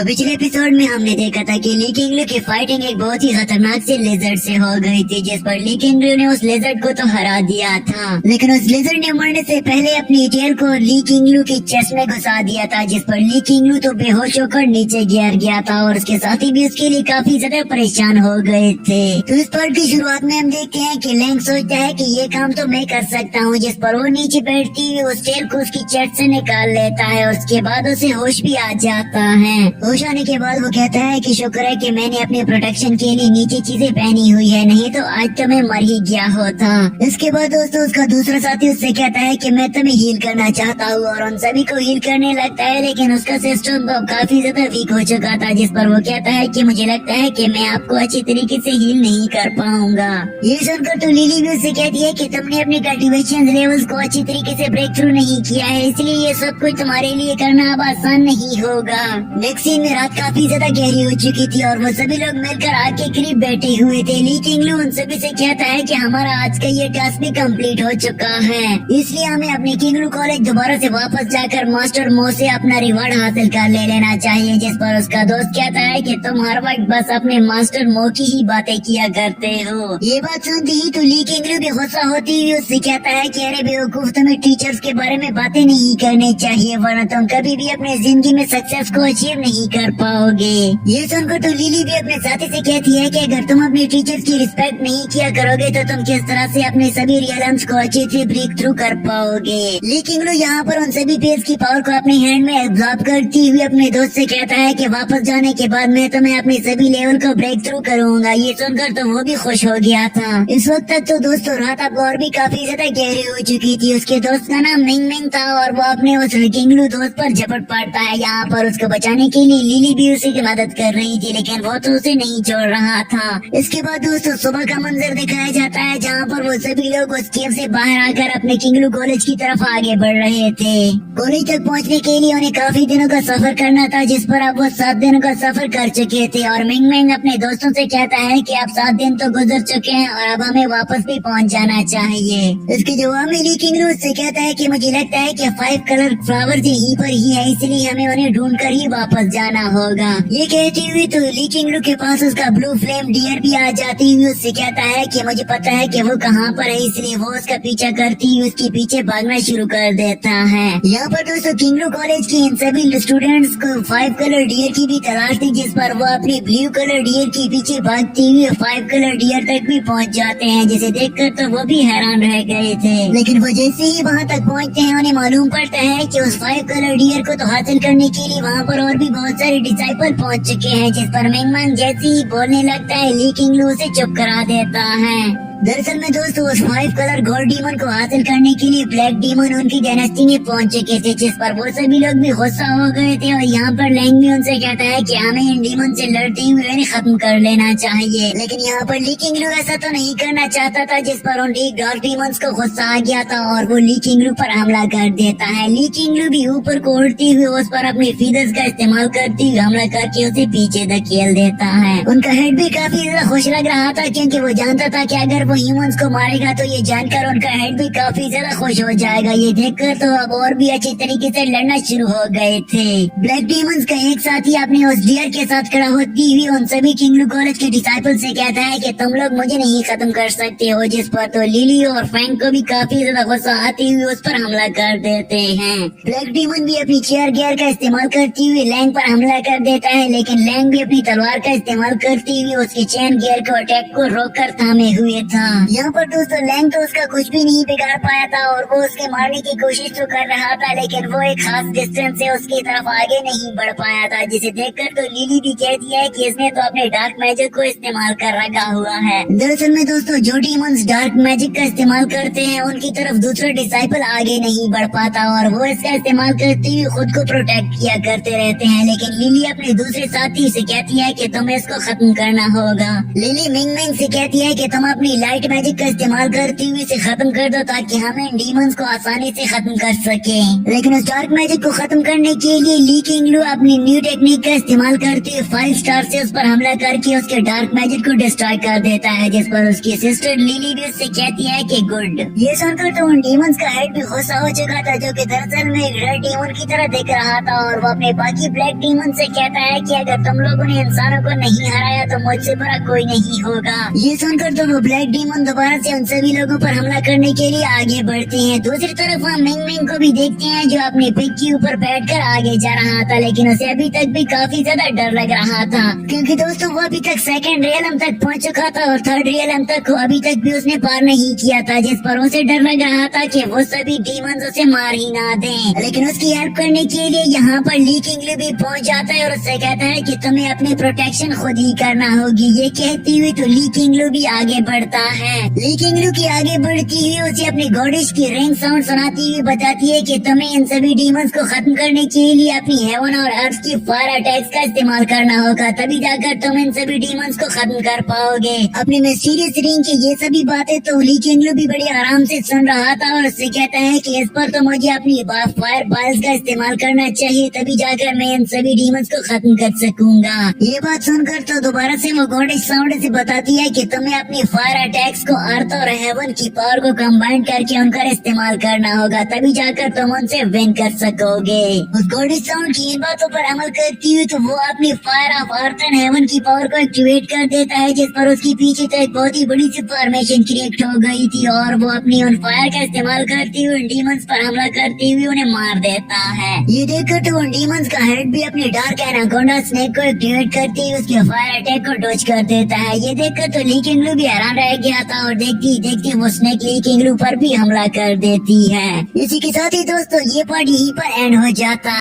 पिछले एपिसोड में हमने देखा था कि ली किंगलू की फाइटिंग एक बहुत ही खतरनाक से लेजर्ड से हो गई थी, जिस पर ली किंगलू ने उस लेजर्ड को तो हरा दिया था, लेकिन उस लेजर्ड ने मरने से पहले अपनी टेल को ली किंगलू की चेस्ट में घुसा दिया था, जिस पर ली किंगलू तो बेहोश होकर नीचे गिर गया था और उसके साथी भी उसके लिए काफी ज्यादा परेशान हो गए थे। तो इस पार्ट की शुरुआत में हम देखते हैं कि लैंग सोचता है कि ये काम तो मैं कर सकता हूँ, जिस पर वो नीचे बैठती हुई उस टेल को उसकी चेस्ट से निकाल लेता है। उसके बाद उसे होश भी आ जाता है। होश आने के बाद वो कहता है कि शुक्र है कि मैंने अपने प्रोटेक्शन के लिए नीचे चीजें पहनी हुई है, नहीं तो आज तो मैं मर ही गया होता। इसके बाद दोस्तों उसका दूसरा साथी उससे कहता है कि मैं तुम्हें हील करना चाहता हूँ और उन सभी को हील करने लगता है, लेकिन उसका सिस्टम तो काफी ज्यादा वीक हो चुका था, जिस पर वो कहता है कि मुझे लगता है कि मैं आपको अच्छी तरीके से हील नहीं कर पाऊंगा। ये सुनकर तो लिली भी उससे कहती है कि तुमने अपने कल्टीवेशन लेवल्स को अच्छी तरीके से ब्रेक थ्रू नहीं किया है, इसलिए ये सब कुछ तुम्हारे लिए करना अब आसान नहीं होगा। नेक्स्ट सीन में रात काफी ज्यादा गहरी हो चुकी थी और वो सभी लोग मिलकर आग के करीब बैठे हुए थे। ली किंगलू उन सभी से कहता है कि हमारा आज का ये टास्क भी कंप्लीट हो चुका है, इसलिए हमें अपने किंगलू कॉलेज दोबारा से वापस जाकर मास्टर मो से अपना रिवार्ड हासिल कर लेना चाहिए। जिस पर उसका दोस्त कहता है कि तुम हर वक्त बस अपने मास्टर मो की ही बातें किया करते हो। ये बात सुनती ही तो ली किंगलू भी गुस्सा होती हुई उससे कहता है कि अरे बेवकूफ, तुम्हें टीचर्स के बारे में बातें नहीं करनी चाहिए, वरना तुम कभी भी अपने जिंदगी में सक्सेस को अचीव नहीं कर पाओगे। ये सुनकर तो लिली भी अपने साथी से कहती है कि अगर तुम अपने टीचर्स की रिस्पेक्ट नहीं किया करोगे तो तुम किस तरह से अपने सभी रियल्म्स को अच्छे से ब्रेक थ्रू कर पाओगे। ली किंगलू यहाँ पर उन सभी पेज की पावर को अपने हैंड में एब्जॉर्ब करती हुई अपने दोस्त से कहता है कि वापस जाने के बाद मैं तुम्हें अपने सभी लेवल को ब्रेक थ्रू करूंगा। ये सुनकर तो वो भी खुश हो गया था। इस वक्त तक तो दोस्तों रात अब और भी काफी ज्यादा गहरी हो चुकी थी। उसके दोस्त का नाम मिंग मिंग था और वो अपने उस किंगलू दोस्त पर झपट पड़ता है। यहाँ पर उसको बचाने के लिए लिली भी उसी की मदद कर रही थी, लेकिन वो तो उसे नहीं छोड़ रहा था। इसके बाद दोस्तों सुबह का मंजर दिखाया जाता है, जहाँ पर वो सभी लोग उस केव से बाहर आकर अपने किंगलू कॉलेज की तरफ आगे बढ़ रहे थे। कॉलेज तक पहुँचने के लिए उन्हें काफी दिनों का सफर करना था, जिस पर अब वो 7 दिनों का सफर कर चुके थे। और मिंग मिंग अपने दोस्तों से कहता है कि अब 7 दिन तो गुजर चुके हैं और अब हमें वापस भी पहुँच जाना चाहिए। इसके जवाब में ली किंगलू उससे कहता है कि मुझे लगता है कि 5 कलर फ्लावर्स यहीं पर ही है, इसलिए हमें उन्हें ढूंढ कर ही वापस जाना होगा। ये कहती हुई तो ली किंगलू के पास उसका ब्लू फ्लेम डियर भी आ जाती हुई उससे कहता है कि मुझे पता है कि वो कहाँ पर है, इसलिए वो उसका पीछा करती हुई उसके पीछे भागना शुरू कर देता है। यहाँ पर दोस्तों किंगलू कॉलेज के इन सभी स्टूडेंट्स को 5 कलर डियर की भी तलाश थी, जिस पर वो अपने ब्लू कलर डियर के पीछे भागते हुए 5 कलर डियर तक भी पहुँच जाते हैं, जिसे देखकर तो वो भी हैरान रह गए थे। लेकिन वो जैसे ही वहाँ तक पहुँचते हैं उन्हें मालूम पड़ता है कि उस 5 कलर डियर को तो हासिल करने के लिए वहाँ पर और भी बहुत सारे डिसाइपल पहुँच चुके हैं, जिस पर मिंग मिंग जैसे ही बोलने लगता है ली किंगलू उसे चुप करा देता है। दरअसल में दोस्तों उस 5 कलर गोल्ड डीमन को हासिल करने के लिए ब्लैक डीमन उनकी डायनेस्टी में पहुंच चुके थे, जिस पर वो सभी लोग भी गुस्सा हो गए थे। और यहाँ पर लैंग भी उनसे कहता है कि हमें इन डीमन से लड़ते हुए इन्हें खत्म कर लेना चाहिए। लेकिन यहाँ पर ली किंगलू ऐसा तो नहीं करना चाहता था, जिस पर उन डार्क डीमंस को गुस्सा आ गया था और वो ली किंगलू पर हमला कर देता है। ली किंगलू भी ऊपर को उड़ती हुई उस पर अपने फीदर्स का इस्तेमाल करती हुई हमला करके उसे पीछे धकेल देता है। उनका हेड भी काफी ज्यादा खुश लग रहा था, क्योंकि वो जानता था कि अगर वो ह्यूमंस को मारेगा तो ये जानकर उनका हेड भी काफी ज्यादा खुश हो जाएगा। ये देखकर तो अब और भी अच्छी तरीके से लड़ना शुरू हो गए थे। ब्लैक डीमंस का एक साथी अपने उस डियर के साथ खड़ा होती हुई उन सभी किंगलू कॉलेज के डिसाइपल से कहता है कि तुम लोग मुझे नहीं खत्म कर सकते हो, जिस पर तो लिली और फ्रैंक को भी काफी ज्यादा गुस्सा आती हुई उस पर हमला कर देते हैं। ब्लैक डीमन भी अपनी चेयर गियर का इस्तेमाल करती हुई लैंग पर हमला कर देता है, लेकिन लैंग भी अपनी तलवार का इस्तेमाल करती हुई उसकी चेन गियर को अटैक को रोक कर थामे हुए था। यहाँ पर दोस्तों लैंग तो उसका कुछ भी नहीं बिगाड़ पाया था और वो उसके मारने की कोशिश तो कर रहा था, लेकिन वो एक खास डिस्टेंस से उसकी तरफ आगे नहीं बढ़ पाया था, जिसे देखकर तो लिली भी कहती है कि इसने तो अपने डार्क मैजिक को इस्तेमाल कर रखा हुआ है। दरअसल में दोस्तों जो डीमंस डार्क मैजिक का इस्तेमाल करते हैं उनकी तरफ दूसरा डिसाइपल आगे नहीं बढ़ पाता और वो इसका इस्तेमाल करते हुए खुद को प्रोटेक्ट किया करते रहते हैं। लेकिन लिली अपने दूसरे साथी से कहती है कि तुम्हें इसको खत्म करना होगा। लिली मिंग मिंग से कहती है कि तुम अपनी लाइट मैजिक का इस्तेमाल करते हुए इसे खत्म कर दो ताकि हम इन डीमंस को आसानी से खत्म कर सके। लेकिन उस डार्क मैजिक को खत्म करने के लिए ली किंगलू अपनी न्यू टेक्निक का इस्तेमाल करते हुए 5 स्टार से उस पर हमला करके उसके डार्क मैजिक को डिस्ट्रॉय कर देता है, जिस पर उसकी सिस्टर लिली भी उससे कहती है कि गुड। ये सुनकर तो उन डीमंस का हेड भी गुस्सा हो चुका था, जो कि दरअसल में एक रेड डीमन की तरह दिख रहा था, और वो अपने बाकी ब्लैक डीमन से कहता है कि अगर तुम लोगों ने इंसानों को नहीं हराया तो मुझसे बुरा कोई नहीं होगा। ये सुनकर तो वो ब्लैक डीमन दोबारा से उन सभी लोगों पर हमला करने के लिए आगे बढ़ते हैं। दूसरी तरफ हम मिंग मिंग को भी देखते हैं, जो अपनी पिग के ऊपर बैठकर आगे जा रहा था, लेकिन उसे अभी तक भी काफी ज्यादा डर लग रहा था, क्योंकि दोस्तों वो अभी तक सेकंड रियलम तक पहुंच चुका था और थर्ड रियलम तक को अभी तक भी उसने पार नहीं किया था, जिस पर उसे डर लग रहा था कि वो सभी डीमंस उसे मार ही ना दें। लेकिन उसकी हेल्प करने के लिए यहाँ पर ली किंगलू भी पहुंच जाता है और उससे कहता है कि तुम्हें अपनी प्रोटेक्शन खुद ही करना होगी। ये कहती हुई तो ली किंगलू भी आगे बढ़ता है। ली किंगलू की आगे बढ़ती हुई उसे अपनी गॉडेस की रिंग साउंड सुनाती हुई बताती है कि तुम्हें इन सभी डीमंस को खत्म करने के लिए अपनी हेवन और अर्थ की फायर अटैक्स का इस्तेमाल करना होगा, तभी जाकर तुम इन सभी डीमंस को खत्म कर पाओगे। अपनी मिस्टीरियस रिंग की ये सभी बातें तो ली किंगलू भी बड़ी आराम से सुन रहा था और उससे कहता है कि इस पर तो मुझे अपनी फायर बाल्स का इस्तेमाल करना चाहिए, तभी जाकर मैं इन सभी डीमंस को खत्म कर सकूंगा। ये बात सुनकर तो दोबारा से वो गॉडेस साउंड से बताती है कि तुम्हें अपनी फायर अटैक्स को अर्थ और हेवन की पावर को कंबाइन करके उनका इस्तेमाल करना होगा, तभी जाकर तुम उनसे विन कर सकोगे। उस गॉडेस साउंड की इन बातों पर अमल करती हुई तो वो अपनी fire of earth and heaven की पावर को एक्टिवेट कर देता है, जिस पर उसकी पीछे तो एक बहुत ही बड़ी सी फॉर्मेशन क्रिएट हो गई थी, और वो अपनी उन फायर का इस्तेमाल करती हुई डीमंस पर हमला करते हुए उन्हें मार देता है। ये देखकर तो उन डीमंस का हेड भी अपनी डार्क एनाकोंडा स्नेक को एक्टिवेट करते हुए उसके फायर अटैक को डॉज कर देता है। ये देखकर तो ली किंगलू भी हैरान रह गया था और देखती देखती वो स्नेक ली किंगलू पर भी हमला कर देती है। इसी के साथ ही दोस्तों ये पार्ट यहीं पर एंड हो जाता